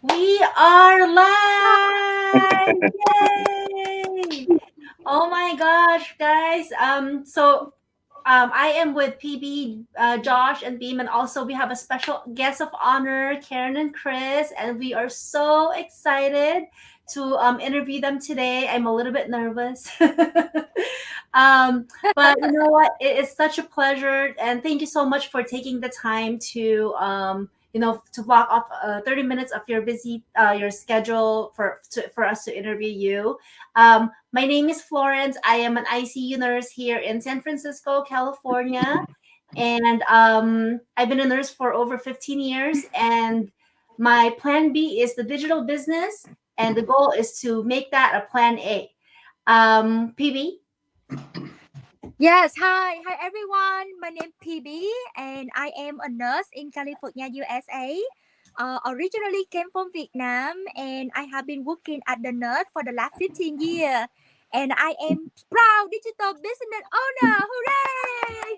We are live! Yay! Oh my gosh, guys. I am with PB, Josh, and Beam, and also we have a special guest of honor, Karen and Chris, and we are so excited to interview them today. I'm a little bit nervous. But you know what? It is such a pleasure, and thank you so much for taking the time to to block off 30 minutes of your busy your schedule for us to interview you. My name is Florence. I am an ICU nurse here in San Francisco, California, and I've been a nurse for over 15 years. And my plan B is the digital business, and the goal is to make that a plan A. PB. Yes, hi everyone. My name is PB and I am a nurse in California, USA. Originally came from Vietnam and I have been working at the nurse for the last 15 years. And I am proud digital business owner. Hooray!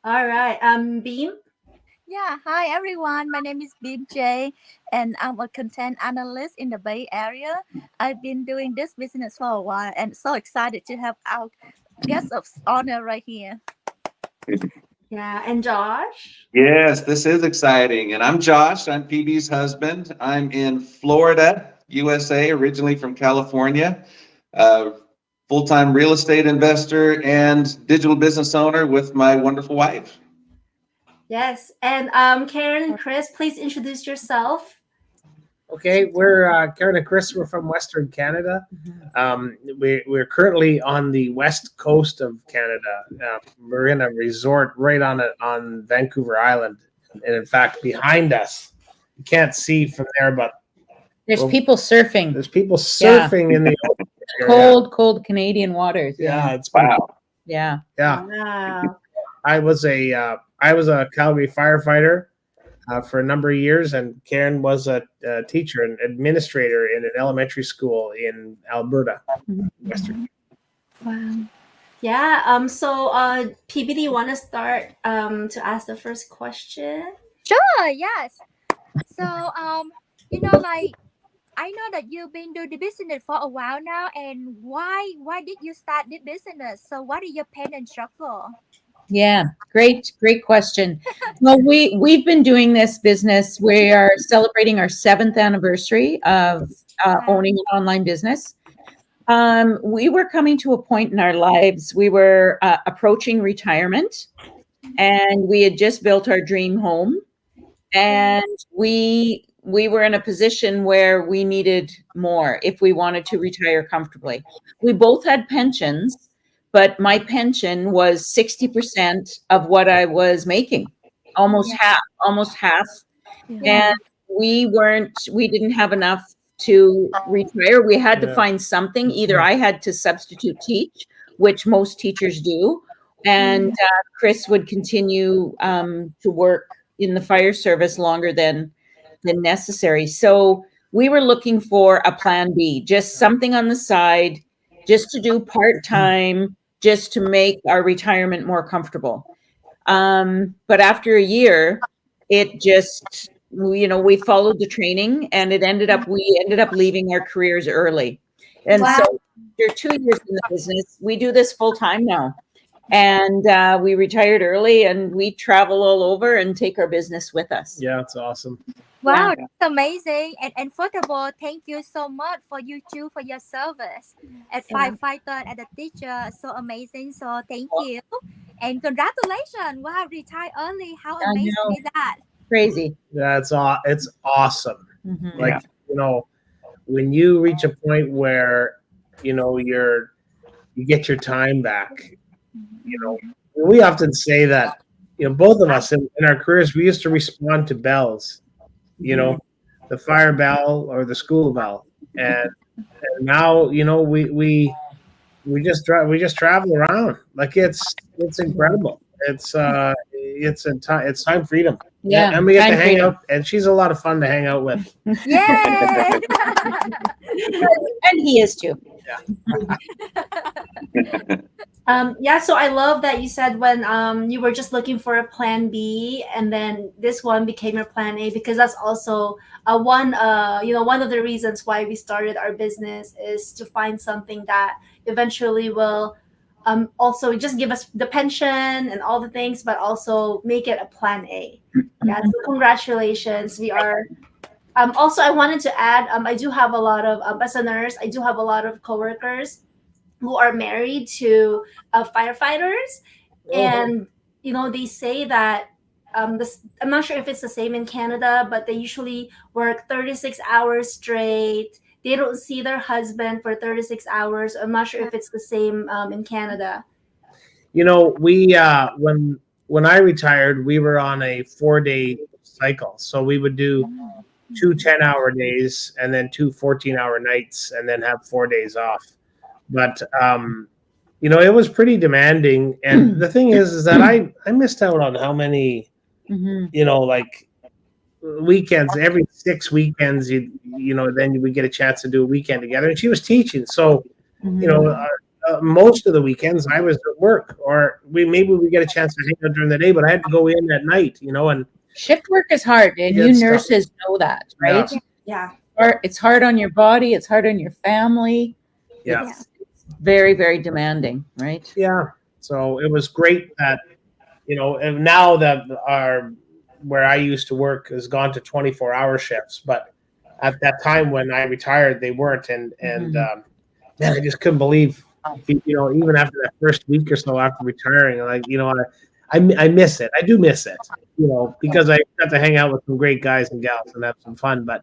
All right. Beam. Yeah, hi everyone. My name is Bim J, and I'm a content analyst in the Bay Area. I've been doing this business for a while, and so excited to have our guest of honor right here. Yeah, and Josh. Yes, this is exciting. And I'm Josh. I'm PB's husband. I'm in Florida, USA, originally from California. Full-time real estate investor and digital business owner with my wonderful wife. Yes, and Karen and Chris, please introduce yourself. Okay, we're Karen and Chris. We're from Western Canada. We're currently on the west coast of Canada. We're in a resort right on Vancouver Island, and in fact, behind us, you can't see from there, but there's people surfing. There's people surfing in the cold Canadian waters. Yeah, it's wow. Yeah. Wow. I was a Calgary firefighter for a number of years, and Karen was a teacher and administrator in an elementary school in Alberta, Western. Wow. Yeah. So, PB, do you want to start to ask the first question? Sure, yes. So, I know that you've been doing the business for a while now, and why did you start the business? So, what is your pain and struggle? Yeah, great question. Well, we've been doing this business. We are celebrating our 7th anniversary of owning an online business. We were coming to a point in our lives. We were approaching retirement, and we had just built our dream home, and we were in a position where we needed more if we wanted to retire comfortably. We both had pensions, but my pension was 60% of what I was making, almost half. Yeah. And we didn't have enough to retire. We had to find something. Either I had to substitute teach, which most teachers do, and Chris would continue to work in the fire service longer than necessary. So we were looking for a plan B, just something on the side, just to do part-time, just to make our retirement more comfortable. But after a year, it just, we followed the training, and we ended up leaving our careers early. And so after 2 years in the business, we do this full time now. And we retired early, and we travel all over and take our business with us. Yeah, it's awesome. Wow, that's amazing. And first of all, thank you so much for you two for your service as firefighter and a teacher. So amazing. So thank you. And congratulations. Wow, retire early. How amazing is that? Crazy. Yeah, it's awesome. Mm-hmm. Like, when you reach a point where, you get your time back, we often say that, both of us in our careers, we used to respond to bells. The fire bell or the school bell, and now we just travel around. Like it's incredible. It's time freedom. Yeah, and we get to hang out, and she's a lot of fun to hang out with. Yeah. And he is too. Yeah. Yeah, so I love that you said when you were just looking for a plan B, and then this one became your plan A, because that's also one of the reasons why we started our business is to find something that eventually will also just give us the pension and all the things, but also make it a plan A. Yeah, so congratulations. We are also, I wanted to add, I do have a lot of as a nurse, I do have a lot of coworkers who are married to firefighters, and they say that I'm not sure if it's the same in Canada, but they usually work 36 hours straight. They don't see their husband for 36 hours. I'm not sure if it's the same in Canada. We when I retired, we were on a 4-day cycle, so we would do 2 10-hour days and then 2 14-hour nights, and then have 4 days off. But it was pretty demanding. And the thing is that I missed out on how many, like weekends. Every 6 weekends, then we get a chance to do a weekend together. And she was teaching, so most of the weekends I was at work, or maybe we get a chance to hang out during the day, but I had to go in at night, and Shift work is hard, and you nurses know that, right? Yeah. It's hard on your body. It's hard on your family. Yeah. It's very, very demanding, right? Yeah. So it was great that, and now that where I used to work has gone to 24-hour shifts, but at that time when I retired, they weren't. And man, I just couldn't believe, even after that first week or so after retiring, like, I miss it. I do miss it, because I got to hang out with some great guys and gals and have some fun. But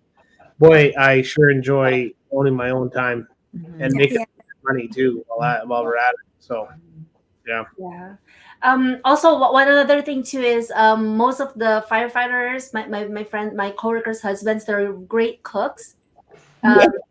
boy, I sure enjoy owning my own time and making money too while we're at it. So, yeah. Yeah. Also, one other thing too is most of the firefighters, my coworkers' husbands, they're great cooks.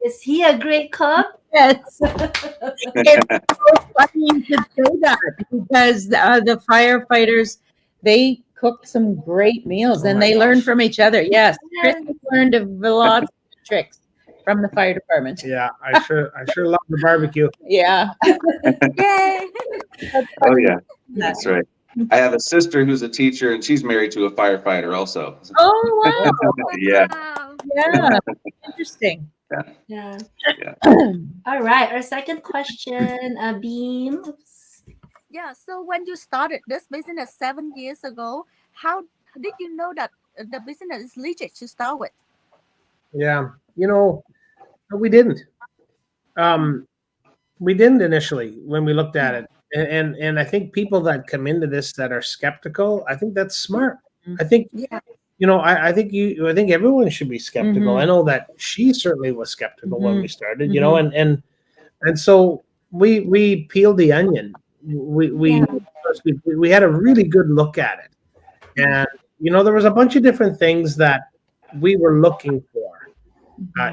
Is he a great cook? Yes. It's so funny you should say that, because the firefighters, they cook some great meals, and they learn from each other. Yes, Chris has learned a lot of tricks from the fire department. Yeah, I sure love the barbecue. Yeah. Yay! Oh yeah, that's right. I have a sister who's a teacher, and she's married to a firefighter also. Oh wow. Yeah. Wow. Yeah. Interesting. Yeah. All right. Our second question, Beam. Oops. Yeah. So when you started this business 7 years ago, how did you know that the business is legit to start with? Yeah, we didn't. We didn't initially when we looked at it, and I think people that come into this that are skeptical, I think that's smart. I think I think everyone should be skeptical. I know that she certainly was skeptical when we started, and so we peeled the onion. We had a really good look at it, and there was a bunch of different things that we were looking for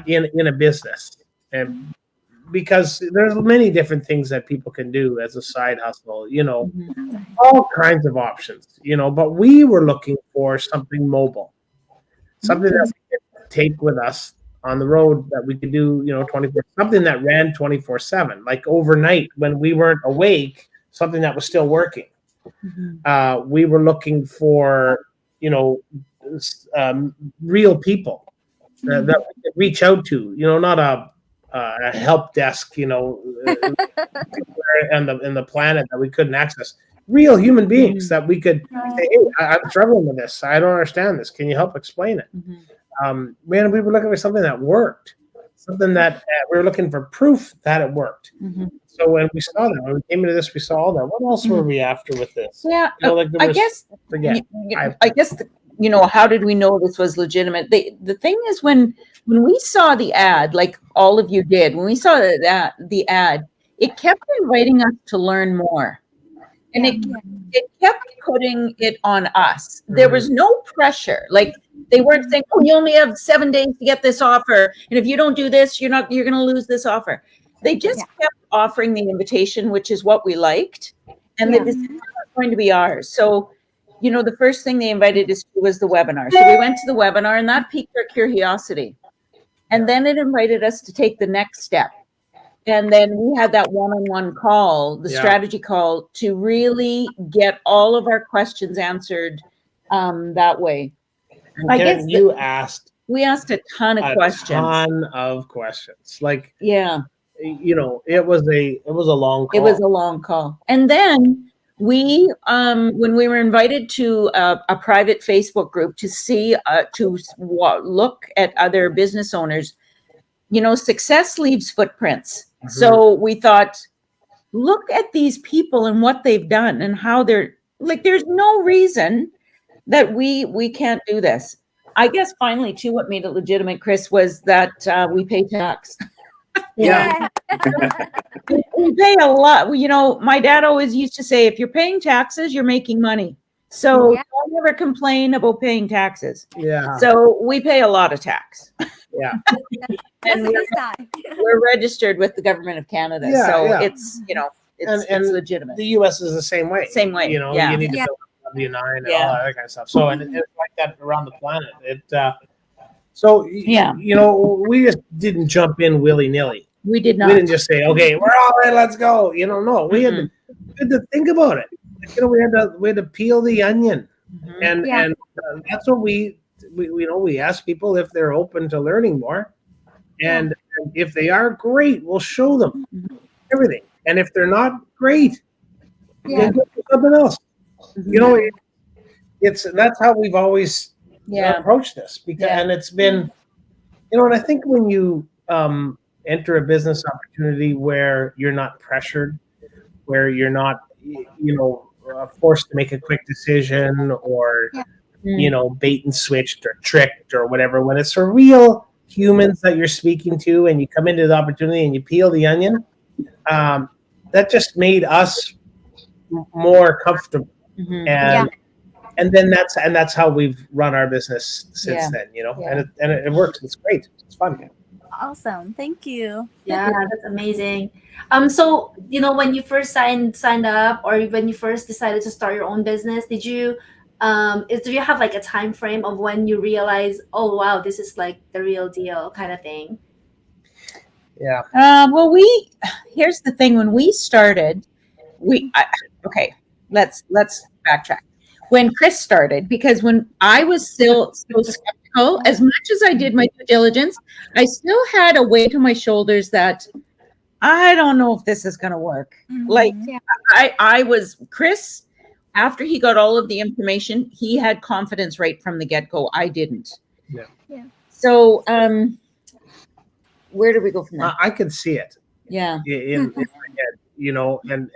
in a business, and because there's many different things that people can do as a side hustle, all kinds of options, but we were looking for something mobile, something that we could take with us on the road, that we could do, 24, something that ran 24/7, like overnight when we weren't awake, something that was still working. We were looking for, real people that we could reach out to, not a help desk, in the planet that we couldn't access. Real human beings that we could say, hey, I'm struggling with this. I don't understand this. Can you help explain it? We were looking for something that worked, something that we were looking for proof that it worked. So when we saw that, when we came into this, we saw all that. What else were we after with this? Yeah, I guess. How did we know this was legitimate? The thing is, when we saw the ad, like all of you did, when we saw the ad, it kept inviting us to learn more. And it kept putting it on us. There was no pressure. Like, they weren't saying, oh, you only have 7 days to get this offer, and if you don't do this, you're going to lose this offer. They just kept offering the invitation, which is what we liked, and the decision was going to be ours. So, the first thing they invited us to was the webinar. So we went to the webinar, and that piqued our curiosity. And then it invited us to take the next step. And then we had that one-on-one call, the strategy call, to really get all of our questions answered that way. And I Karen, guess you asked we asked a ton of questions. ton of questions. Like, yeah, it was a long call. it was a long call. And then we, when we were invited to a private Facebook group to see, look at other business owners, success leaves footprints. Mhm. So we thought, look at these people and what they've done and how they're like, there's no reason that we can't do this. I guess finally too, what made it legitimate, Chris, was that we pay tax. Yeah. We pay a lot. My dad always used to say, if you're paying taxes, you're making money. So don't ever complain about paying taxes. Yeah. So we pay a lot of tax. Yeah. That's a good sign. We're registered with the government of Canada. Yeah, so yeah. it's, it's legitimate. The U.S. is the same way. Same way. You need to Yeah. fill out W-9 and Yeah. all that kind of stuff. So, and it's like that around the planet. So, Yeah. we just didn't jump in willy-nilly. We did not. We didn't just say, okay, we're all in, let's go. No, we had to think about it. We had to peel the onion. Mhm. And that's what we ask people if they're open to learning more. And if they are, great, we'll show them everything. And if they're not, great, then go do something else. That's how we've always approached this. And it's been, and I think when you enter a business opportunity where you're not pressured, where you're not, forced to make a quick decision or, bait and switched or tricked or whatever, when it's for real humans that you're speaking to and you come into the opportunity and you peel the onion, that just made us more comfortable. Mhm. And then that's how we've run our business since then, and it works. It's great. It's fun. Awesome. Thank you. Yeah, that's amazing. So when you first signed up, or when you first decided to start your own business, did you have like a time frame of when you realize, oh wow, this is like the real deal kind of thing? Yeah. Well, here's the thing. When we started, let's backtrack. When Chris started, because when I was still so skeptical, as much as I did my due diligence, I still had a weight on my shoulders that I don't know if this is going to work. Mhm. Like Yeah. I was, Chris, after he got all of the information, he had confidence right from the get-go. I didn't. Yeah. So, where do we go from there? I could see it. Yeah. In my head,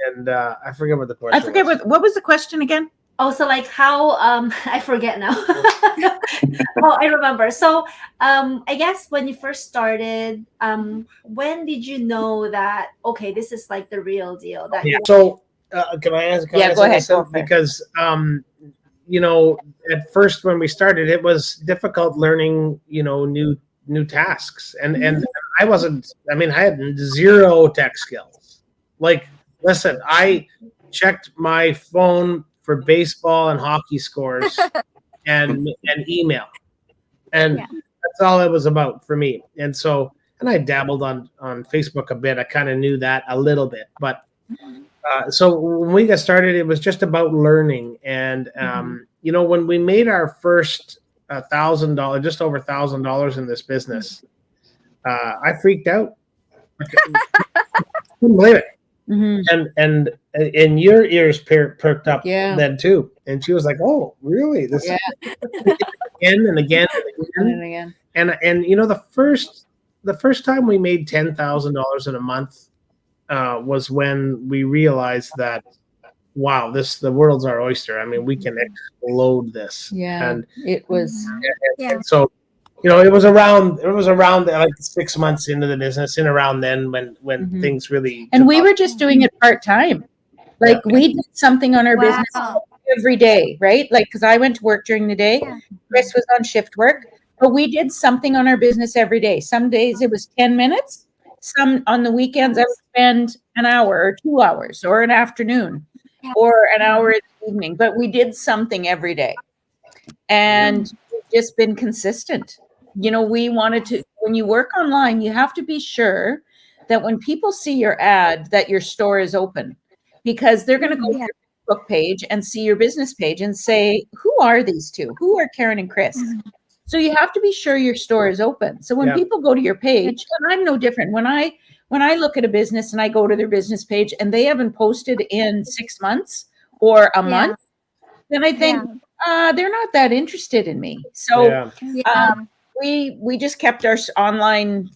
and I forget what the question I forget was. what was the question again? Oh, so like how I forget now. Oh, I remember. So I guess when you first started, when did you know that okay, this is like the real deal? That So can I ask? Yeah, go ahead. Go for it. Because at first when we started, it was difficult learning new tasks, and I wasn't. I mean, I had zero tech skills. Like, listen, I checked my phone for baseball and hockey scores and email, and that's all it was about for me. And I dabbled on Facebook a bit. I kind of knew that a little bit, but so when we got started, it was just about learning. And when we made our first $1,000, just over $1,000 in this business, I freaked out. Couldn't believe it. Mm-hmm. And your ears perked up Yeah. then too. And she was like, "Oh, really? This Yeah. again and again and again." And the first time we made $10,000 in a month was when we realized that, wow, the world's our oyster. I mean, we can explode this. Yeah. And It was. and so it was around like 6 months into the business, and around then when things really And we were just doing it part-time. Like we did something on our business every day, right? Like, because I went to work during the day. Yeah. Chris was on shift work, but we did something on our business every day. Some days it was 10 minutes. Some on the weekends I would spend an hour or 2 hours or an afternoon or an hour in the evening, but we did something every day. And we've just been consistent. We wanted to, when you work online, you have to be sure that when people see your ad, that your store is open, because they're going to go to Yeah. your Facebook page and see your business page and say, who are these two? Who are Karen and Chris? So you have to be sure your store is open. So when Yeah. people go to your page, and I'm no different. When I look at a business and I go to their business page and they haven't posted in 6 months or a month, then I think they're not that interested in me. So Yeah. Yeah. we just kept our online,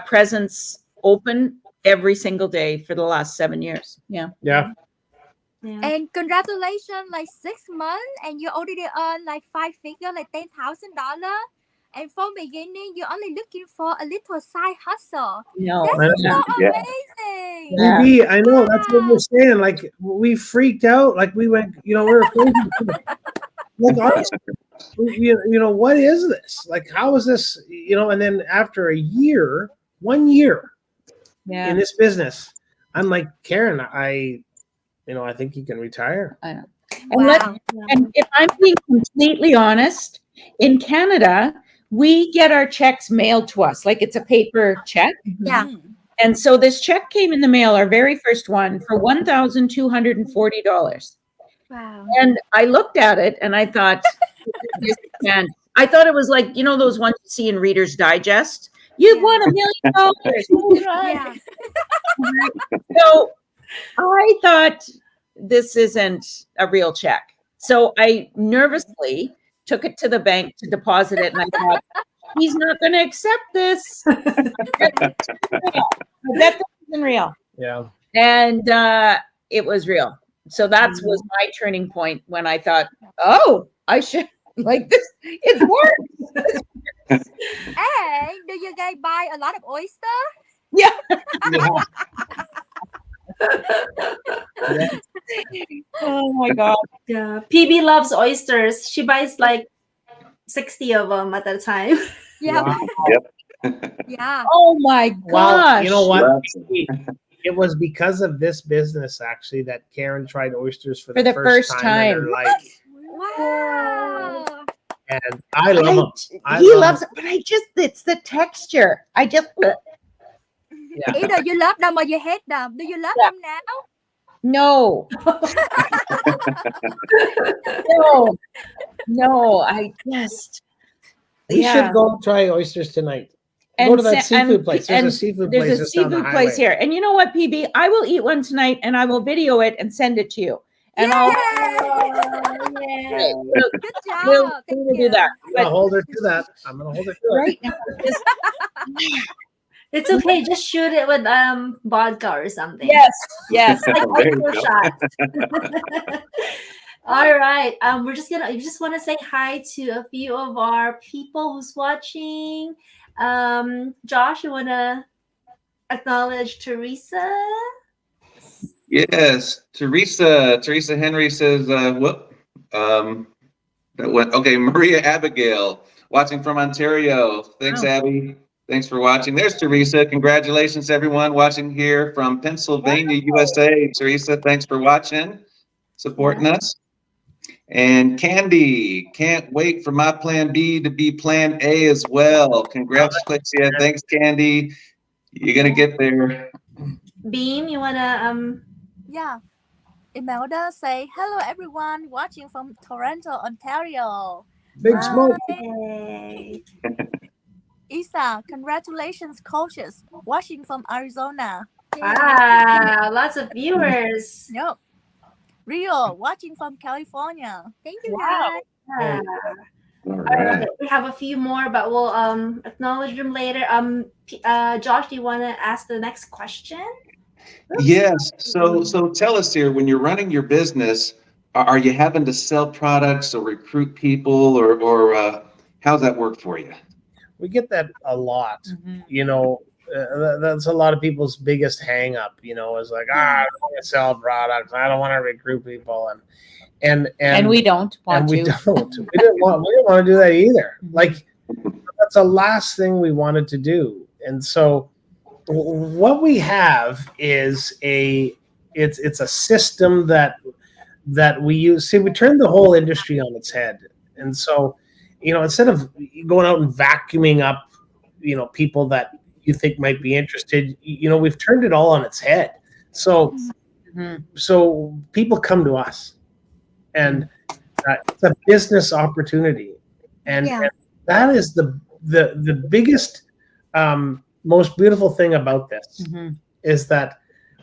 presence open every single day for the last 7 years. Yeah. Yeah. Yeah. And congratulations, like 6 months, and you already earn like 5 figures, like $10,000. And from beginning, you're only looking for a little side hustle. No. That's so Yeah. amazing. Yeah. Maybe, I know that's what we're saying. Like we freaked out. Like we went, we were crazy. Like honestly, what is this? Like, how is this? And then after 1 year Yeah. in this business, I'm like, Karen, I think you can retire. I know. Wow. And if I'm being completely honest, in Canada, we get our checks mailed to us, like it's a paper check. Yeah. And so this check came in the mail, our very first one, for $1,240. Wow. And I looked at it and I thought, I thought it was like, those ones you see in Reader's Digest. You've won $1 million. Yeah. So I thought, this isn't a real check. So I nervously took it to the bank to deposit it. And I thought, he's not going to accept this. That isn't real. Yeah. And it was real. So that was my turning point when I thought, oh, I should like this. It works. And do you guys buy a lot of oyster? Yeah. Oh my God. Yeah. PB loves oysters. She buys like 60 of them at a time. Yeah. Wow. Yeah. Oh my gosh. Well, you know what? Loves It was because of this business actually that Karen tried oysters for For the the first first time in her time. life, Wow. and I love them. He loves it, but it's the texture. Yeah. Either you love them or you hate them. Do you love them now? No. No, I just. We should go try oysters tonight. Go to that seafood place. There's a seafood place. There's a just down the seafood place highway. here. And you know what, PB? I will eat one tonight and I will video it and send it to you. And Yay! we'll Good job. we'll Thank do you. that. I'm gonna hold her to that. Right now, just- It's okay. Just shoot it with vodka or something. yes, yes. Like There you oyster go. shots. All right. We just want to say hi to a few of our people who's watching. Josh, you want to acknowledge Teresa? Yes, Teresa Henry says, whoop. That went, okay, Maria Abigail, watching from Ontario. Thanks, Abby. Thanks for watching. There's Teresa. Congratulations, everyone watching here from Pennsylvania, USA. Teresa, thanks for watching, supporting us. And Candy, can't wait for my plan B to be plan A as well. Congratulations. Yeah, thanks, Candy. You're going to get there. Beam, you want to Yeah. Imelda say, hello everyone watching from Toronto, Ontario. Big smoke. Yay. Isa, congratulations coaches watching from Arizona. Wow, lots of viewers. Yep. Rio watching from California. Thank you, Wow. guys. All All right. right. We have a few more, but we'll acknowledge them later. Josh, do you want to ask the next question? Yes. So tell us here, when you're running your business, are you having to sell products or recruit people, or how's that work for you? We get that a lot. That's a lot of people's biggest hang up, is like, I don't want to sell products. I don't want to recruit people. And we don't want we to. don't. We didn't want to do that either. Like, that's the last thing we wanted to do. And so what we have is it's a system that we use. See, we turned the whole industry on its head. And so, instead of going out and vacuuming up, people that, you think might be interested. We've turned it all on its head. So, so people come to us, and it's a business opportunity, and that is the biggest, most beautiful thing about this is that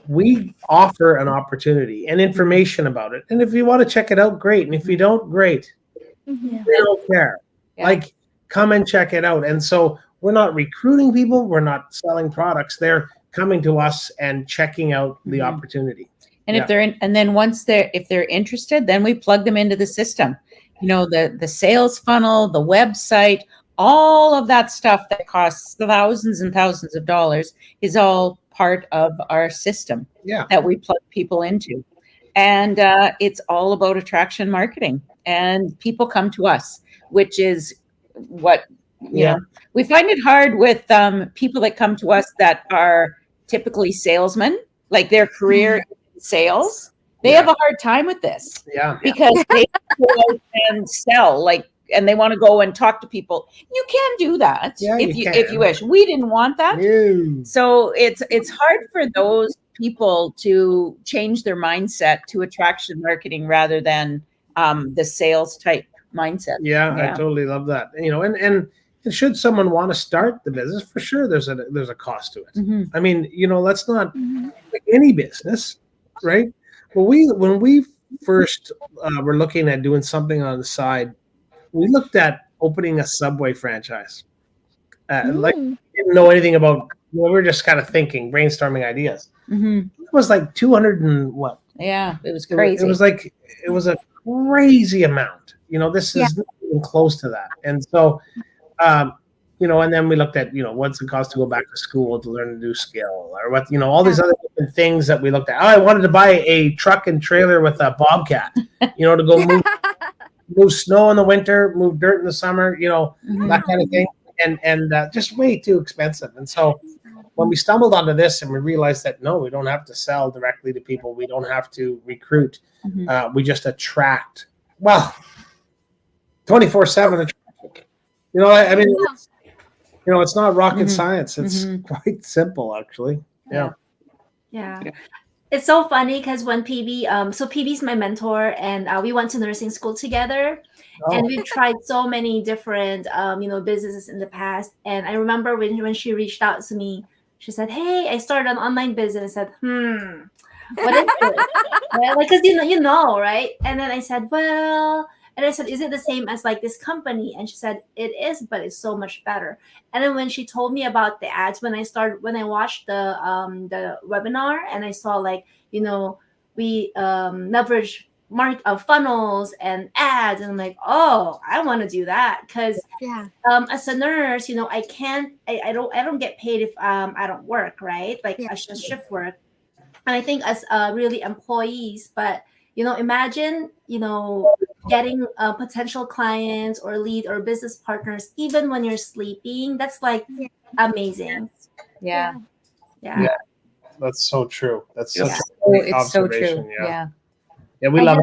we offer an opportunity and information about it. And if you want to check it out, great. And if you don't, great. We don't care. Yeah. Like, come and check it out. And so we're not recruiting people. We're not selling products. They're coming to us and checking out the opportunity. And if they're in, and then if they're interested, then we plug them into the system. The sales funnel, the website, all of that stuff that costs thousands and thousands of dollars is all part of our system that we plug people into. And it's all about attraction marketing. And people come to us, which is what, we find it hard with people that come to us that are typically salesmen, like their career in sales. They have a hard time with this because they go out and sell, and they want to go and talk to people. You can do that if you wish. We didn't want that. So it's hard for those people to change their mindset to attraction marketing rather than the sales type mindset. I totally love that. And should someone want to start the business, for sure there's a cost to it. I mean, let's not like any business, right? But when we first were looking at doing something on the side, we looked at opening a Subway franchise. Like, we didn't know anything about. We were just kind of thinking, brainstorming ideas. It was like 200 and what? Yeah, it was crazy. It was a crazy amount. This is not even close to that. And so, and then we looked at, what's it cost to go back to school to learn a new skill, or what, all these other different things that we looked at. I wanted to buy a truck and trailer with a Bobcat, to go move snow in the winter, move dirt in the summer, that kind of thing. And just way too expensive. And so when we stumbled onto this and we realized that, no, we don't have to sell directly to people. We don't have to recruit. We just attract, 24/7. I mean, it's not rocket science. It's quite simple, actually. Yeah. It's so funny because when so PB's my mentor, and we went to nursing school together, and we've tried so many different, businesses in the past. And I remember when she reached out to me, she said, "Hey, I started an online business." I said, what is it? Well, because right? And then I said, well. And I said, is it the same as like this company? And she said, it is, but it's so much better. And then when she told me about the ads, when I watched the webinar, and I saw we leverage funnels and ads, and I'm like, oh, I want to do that because as a nurse, I don't get paid if I don't work, right? Like I just shift work. And I think as really employees, but imagine getting potential clients or lead or business partners even when you're sleeping. That's like amazing. Yeah. That's so true. That's such a great observation. So true. Yeah, we love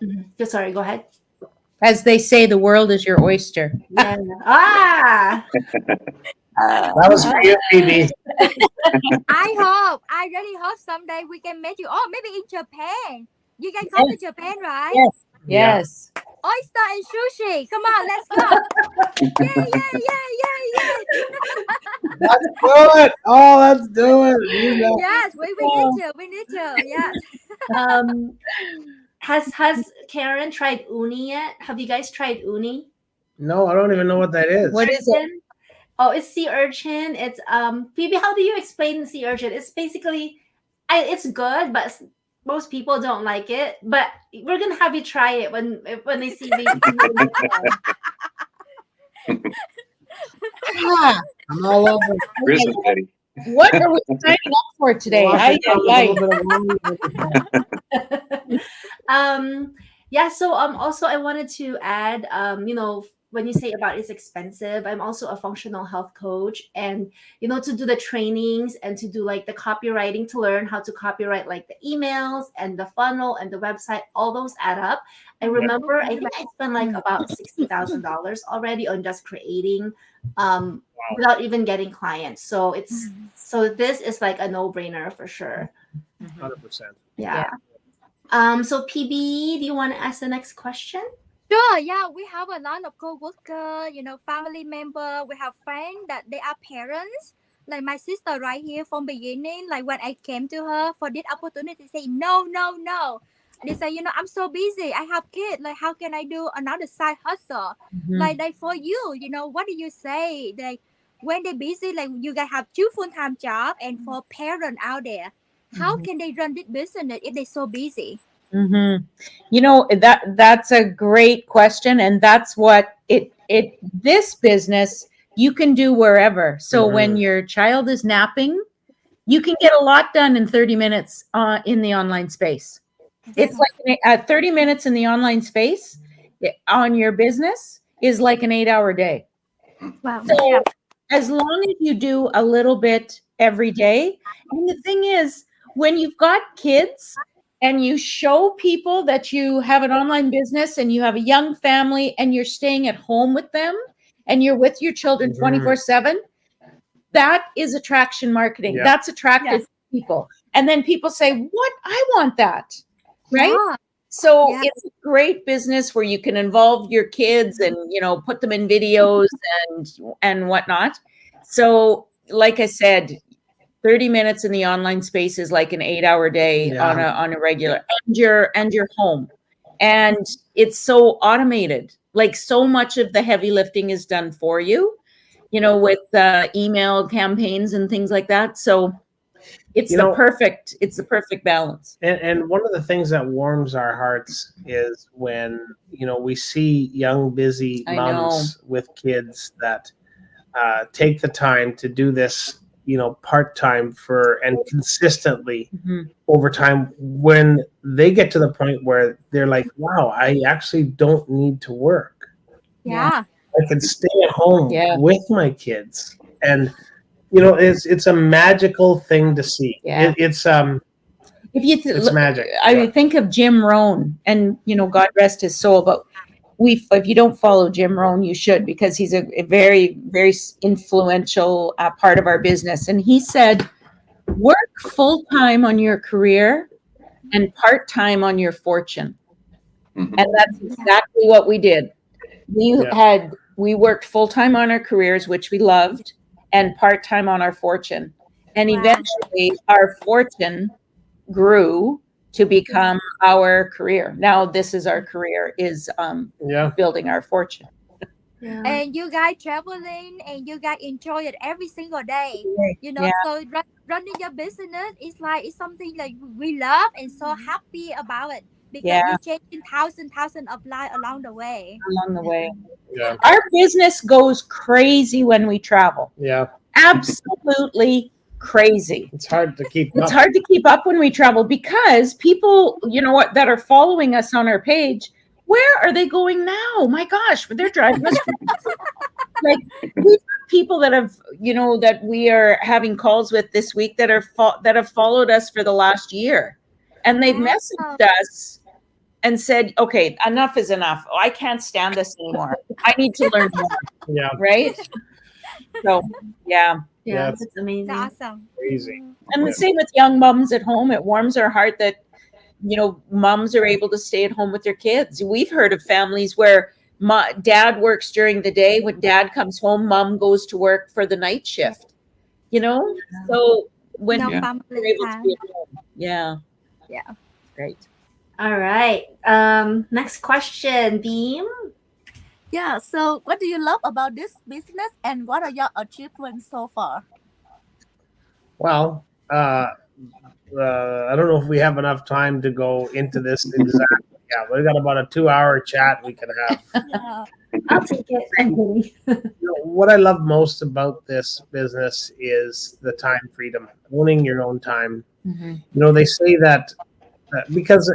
it. Sorry, go ahead. As they say, the world is your oyster. That was for you, PB. I really hope someday we can meet you. Oh, maybe in Japan. You can come to Japan, right? Yes. Oyster and sushi. Come on, let's go. Yeah. Let's do it. Oh, let's do it. Yes, we need to. Yes. Has Karen tried uni yet? Have you guys tried uni? No, I don't even know what that is. What is it? Oh, it's sea urchin. It's Phoebe, how do you explain sea urchin? It's basically it's good, but most people don't like it. But we're gonna have you try it when they see me. I'm all over. What are we signing up for today? So also I wanted to add, when you say about it's expensive, I'm also a functional health coach, and to do the trainings and to do like the copywriting, to learn how to copyright like the emails and the funnel and the website, all those add up. I remember I think I spent like about $60,000 already on just creating without even getting clients. So this is like a no-brainer for sure. 100%. Yeah. So PB, do you want to ask the next question? Sure, yeah, we have a lot of co-worker, family member. We have friends that they are parents. Like my sister right here from beginning, like when I came to her for this opportunity, say no, no, no. They say, I'm so busy. I have kids. Like, how can I do another side hustle? Like for you, what do you say? Like when they're busy, like you guys have 2 full-time jobs, and for parents out there, how can they run this business if they're so busy? That's a great question, and that's what this business you can do wherever. So when your child is napping, you can get a lot done in 30 minutes in the online space. It's like 30 minutes in the online space on your business is like an 8-hour day. Wow. So as long as you do a little bit every day, and the thing is, when you've got kids and you show people that you have an online business and you have a young family and you're staying at home with them and you're with your children 24/7, that is attraction marketing. That's attractive to people. And then people say, what? I want that. Right? Yeah. So it's a great business where you can involve your kids and, put them in videos and whatnot. So like I said, 30 minutes in the online space is like an 8-hour day on a regular, and your home. And it's so automated. Like so much of the heavy lifting is done for you, with email campaigns and things like that. So it's the perfect balance. And one of the things that warms our hearts is when, we see young, busy moms with kids that take the time to do this, part-time and consistently over time, when they get to the point where they're like, wow, I actually don't need to work. Yeah. I can stay at home with my kids. And it's a magical thing to see. It's magic. I think of Jim Rohn, and God rest his soul, but if you don't follow Jim Rohn, you should, because he's a very, very influential part of our business. And he said, work full-time on your career and part-time on your fortune. And that's exactly what we did. We worked full-time on our careers, which we loved, and part-time on our fortune. And eventually our fortune grew to become our career. Now this is our career, is building our fortune. And you guys traveling and you guys enjoy it every single day. So running your business is like, it's something like we love and so happy about it, because you're changing thousands of lives along the way. Our business goes crazy when we travel. Absolutely crazy. It's hard to keep up. It's hard to keep up when we travel, because people, that are following us on our page, where are they going now? My gosh, they're driving us. Like, we've got people that have, that we are having calls with this week that have followed us for the last year, and they've messaged us and said, okay, enough is enough. I can't stand this anymore. I need to learn more. Right? So, that's amazing. That's awesome. Crazy. And the same with young moms at home. It warms our heart that, moms are able to stay at home with their kids. We've heard of families where dad works during the day. When dad comes home, mom goes to work for the night shift. So when we're able to be at home. Great. All right. Next question, Beam. Yeah, so what do you love about this business, and what are your achievements so far? Well, I don't know if we have enough time to go into this exactly. We've got about a 2-hour chat we can have. I'll take it. What I love most about this business is the time freedom, owning your own time. They say that because,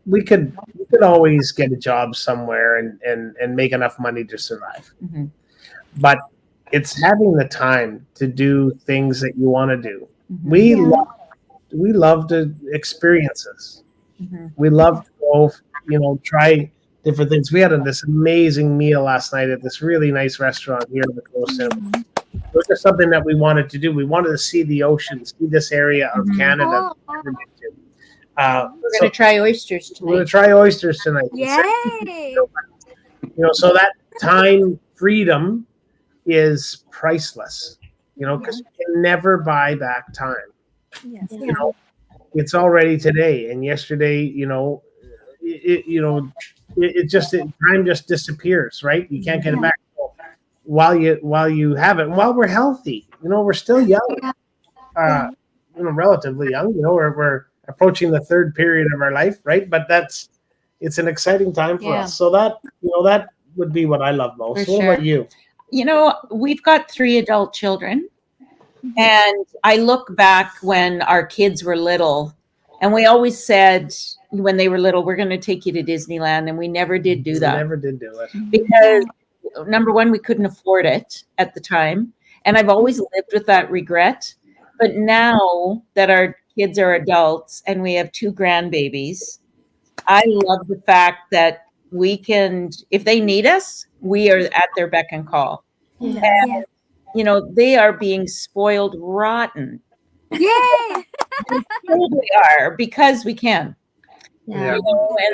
we could always get a job somewhere and make enough money to survive. Mhm. But it's having the time to do things that you want to do. Mhm. We love the experiences. Mhm. We love to go, try different things. We had this amazing meal last night at this really nice restaurant here in the coast. And it was just something that we wanted to do. We wanted to see the ocean, see this area of Mhm. Canada that Oh, we've never been to. We're So going to try oysters we're going to tonight. try oysters tonight. yay! So that time freedom is priceless, because you can never buy back time. Yes. Yeah. It's already today, and yesterday, time just disappears, right? You can't get it back. So while you have it, and while we're healthy, we're still young, relatively young. We're approaching the third period of our life, right? But it's an exciting time for Yeah. us. So that would be what I love most. For What sure. about you? We've got 3 adult children, and I look back when our kids were little, and we always said when they were little, we're going to take you to Disneyland, and we never did do We that never did do it. because number one, we couldn't afford it at the time, and I've always lived with that regret. But now that our kids are adults and we have 2 grandbabies, I love the fact that we can, if they need us, we are at their beck and call. Yeah. And, they are being spoiled rotten. Yay! They totally are because we can. Yeah.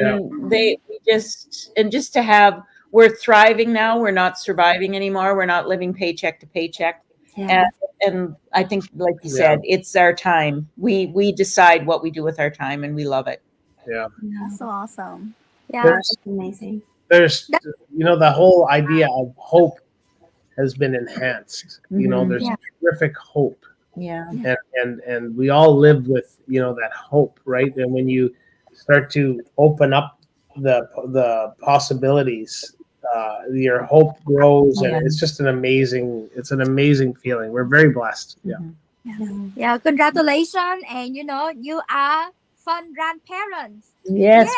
And just to have, we're thriving now. We're not surviving anymore. We're not living paycheck to paycheck. Yeah. And I think, like you said, it's our time. We decide what we do with our time, and we love it. Yeah. That's so awesome. Yeah. There's Amazing. the whole idea of hope has been enhanced. Mhm. There's Yeah. terrific hope. Yeah. And we all live with that hope, right? And when you start to open up the possibilities, your hope grows, and Yeah. it's just an amazing feeling. We're very blessed. Yeah. Mhm. Yeah. Congratulations, and you are fun grandparents. Yes.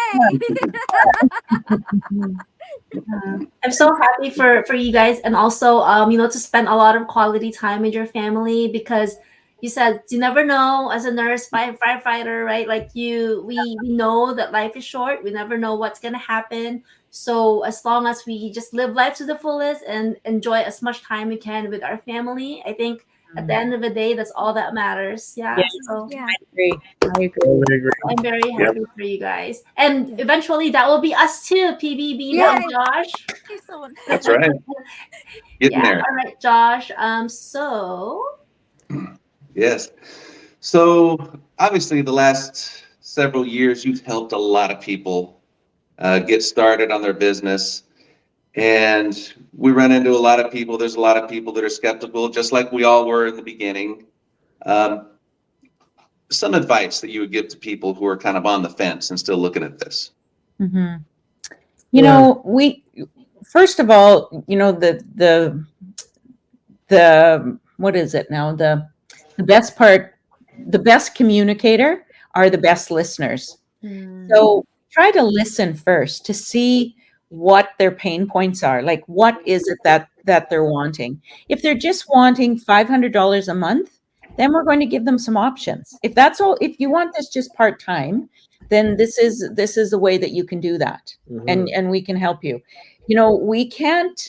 I'm so happy for you guys, and also to spend a lot of quality time with your family, because you said you never know as a nurse, firefighter, right? Like we know that life is short. We never know what's gonna happen. So as long as we just live life to the fullest and enjoy as much time we can with our family, I think at the end of the day, that's all that matters. Yeah. Yes. So Yeah. I agree. Totally agree. I'm very happy for you guys, and eventually that will be us too. PB, Bean, and Yay. Josh. Soon. That's right. Getting there. All right, Josh. So Yes. So obviously, the last several years, you've helped a lot of people get started on their business. And we run into a lot of people. There's a lot of people that are skeptical, just like we all were in the beginning. Some advice that you would give to people who are kind of on the fence and still looking at this. Mm-hmm. We first of all, the what is it now? The best part, the best communicator are the best listeners. So try to listen first to see what their pain points are. Like, what is it that they're wanting? If they're just wanting $500 a month, then we're going to give them some options. If that's all, if you want this just part-time, then this is the way that you can do that. Mhm. And we can help you. We can't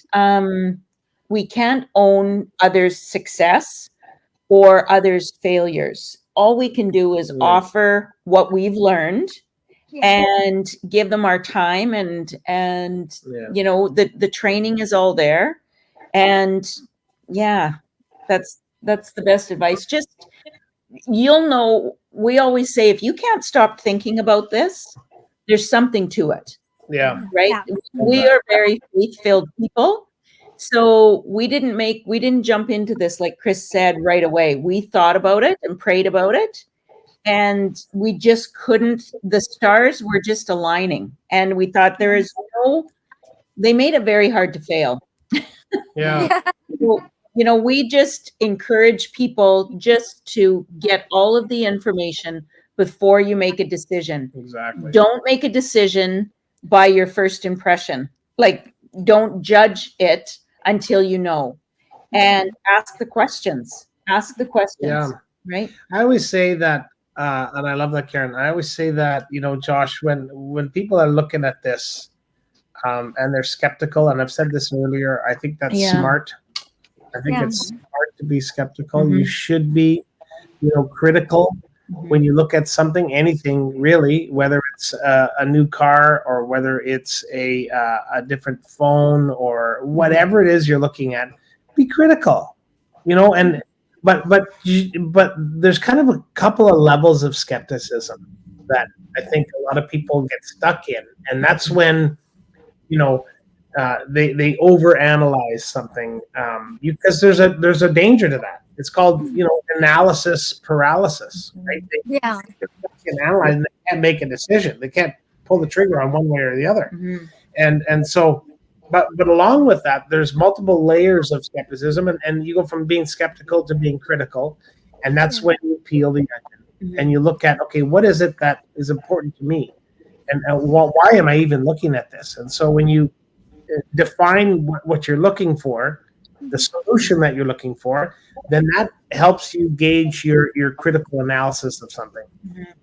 own others' success or others' failures. All we can do is offer what we've learned and give them our time, and the training is all there. And that's the best advice. Just, you'll know, we always say, if you can't stop thinking about this, there's something to it. Yeah. Right? Yeah. We are very faith-filled people. So we didn't jump into this, like Chris said, right away. We thought about it and prayed about it. And we just couldn't, the stars were just aligning. And we thought they made it very hard to fail. Yeah. So, we just encourage people just to get all of the information before you make a decision. Exactly. Don't make a decision by your first impression. Like, don't judge it until you know, and ask the questions. Ask the questions. Yeah. Right. I always say that, and I love that, Karen. I always say that, Josh, when people are looking at this, and they're skeptical, and I've said this earlier, I think that's smart. I think it's smart to be skeptical. You should be, critical when you look at something, anything really, whether it's a new car or whether it's a different phone or whatever it is you're looking at. Be critical, and but there's kind of a couple of levels of skepticism that I think a lot of people get stuck in, and that's when they overanalyze something, because there's a danger to that. It's called analysis paralysis, right? They can analyze and they can't make a decision. They can't pull the trigger on one way or the other, and so. But along with that, there's multiple layers of skepticism, and you go from being skeptical to being critical, and that's when you peel the onion and you look at, okay, what is it that is important to me, and why am I even looking at this? And so when you define what you're looking for, the solution that you're looking for, then that helps you gauge your critical analysis of something.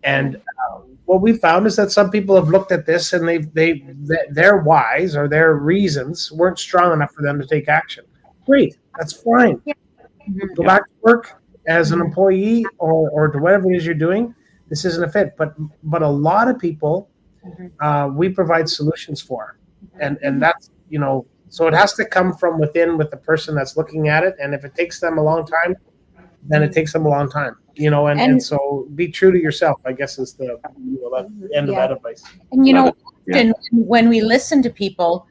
And what we found is that some people have looked at this and their whys or their reasons weren't strong enough for them to take action. Great, that's fine. Go back to work as an employee or to whatever it is you're doing. This isn't a fit, but a lot of people we provide solutions for, and that's so it has to come from within with the person that's looking at it, and if it takes them a long time, then it takes them a long time. And so be true to yourself, I guess, is the end of that advice. And often when we listen to people,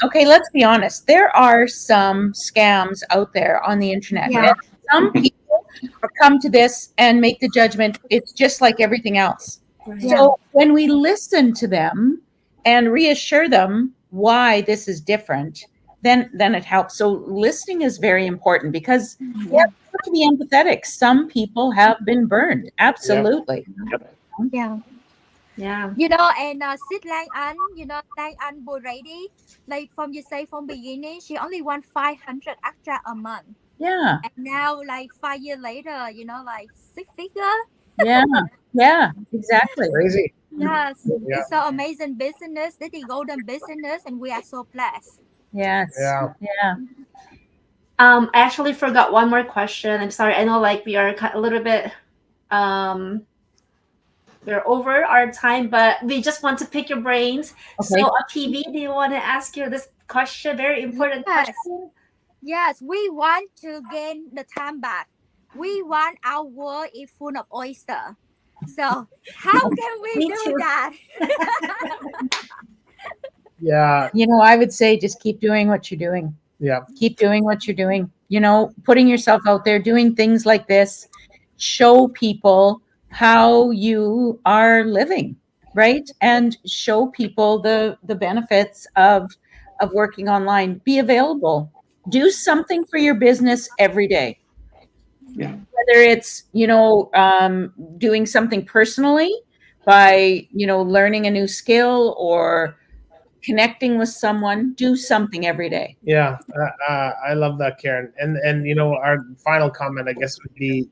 okay, let's be honest, there are some scams out there on the internet. Yeah. And some people come to this and make the judgment it's just like everything else. So when we listen to them and reassure them why this is different, then it helps. So listening is very important, because we have to be empathetic. Some people have been burned. Absolutely. Yeah. And Sid Lang An, Lang An Burady, like from beginning, she only won 500 extra a month. Yeah. And now, like 5 years later, like 6 figure. Yeah, exactly. Crazy. Yes, it's so amazing business. This is golden business, and we are so blessed. Yes. Yeah. I actually forgot one more question. I'm sorry. I know we are a little bit we're over our time, but we just want to pick your brains. Okay. So, PB, do you want to ask you this question? Very important question. Yes, we want to gain the time back. We want our world is full of oyster. So how can we do that? Yeah. I would say just keep doing what you're doing. Yeah. Keep doing what you're doing. Putting yourself out there, doing things like this, show people how you are living, right? And show people the benefits of working online. Be available. Do something for your business every day. Yeah. Whether it's, doing something personally by, learning a new skill or connecting with someone, do something every day. Yeah. I love that, Karen. And our final comment, I guess, would be,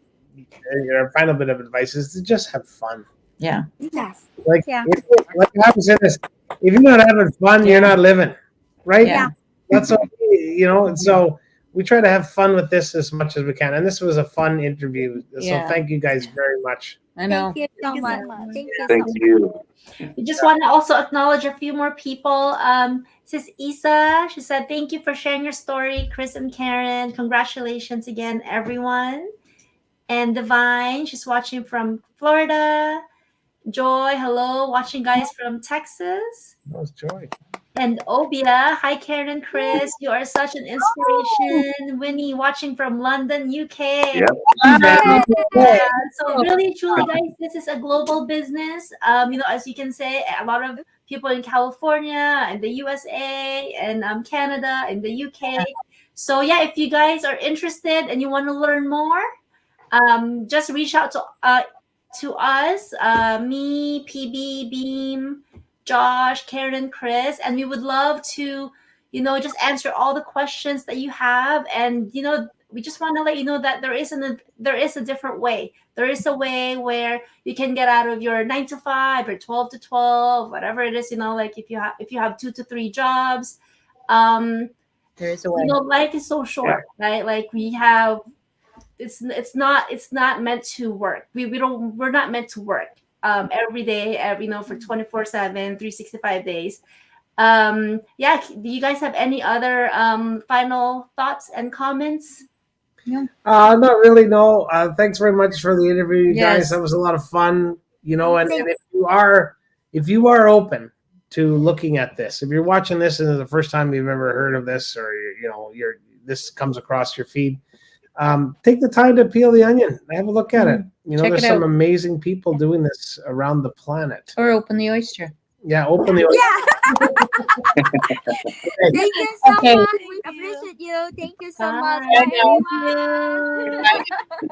our final bit of advice is to just have fun. Yeah. Yes. Like I was saying this, if you're not having fun, you're not living, right? Yeah. That's what, and so we try to have fun with this as much as we can. And this was a fun interview. So thank you guys very much. I know. Thank you so much. Thank you. We just want to also acknowledge a few more people. Sis Isa, she said, thank you for sharing your story, Chris and Karen. Congratulations again, everyone. And Divine, she's watching from Florida. Joy, hello, watching guys from Texas. That was Joy. And Obia, hi Karen and Chris, you are such an inspiration. Winnie, watching from London, UK. Yep. Yeah, so really, truly, guys, this is a global business. As you can say, a lot of people in California and the USA and Canada and the UK. So yeah, if you guys are interested and you want to learn more, just reach out to to us, me, PB, Beam, Josh, Karen, and Chris, and we would love to, just answer all the questions that you have. And we just want to let you know that there is a different way. There is a way where you can get out of your 9 to 5 or 12 to 12, whatever it is. Like if you have 2 to 3 jobs, There is a way. life is so short, right? Like we have. It's not meant to work. We're not meant to work every day, for 24/7, 365 days. Do you guys have any other final thoughts and comments? Not really, no. Thanks very much for the interview, you Yes. guys. That was a lot of fun, and if you are open to looking at this, if you're watching this and it's the first time you've ever heard of this, or this comes across your feed, take the time to peel the onion, have a look at it. Check There's it some out. amazing people doing this around the planet. Or open the oyster. Yeah, open the oyster. Yeah. Thank you so Okay. much. We appreciate you. Thank you so much. Bye. Bye, everyone. Thank you.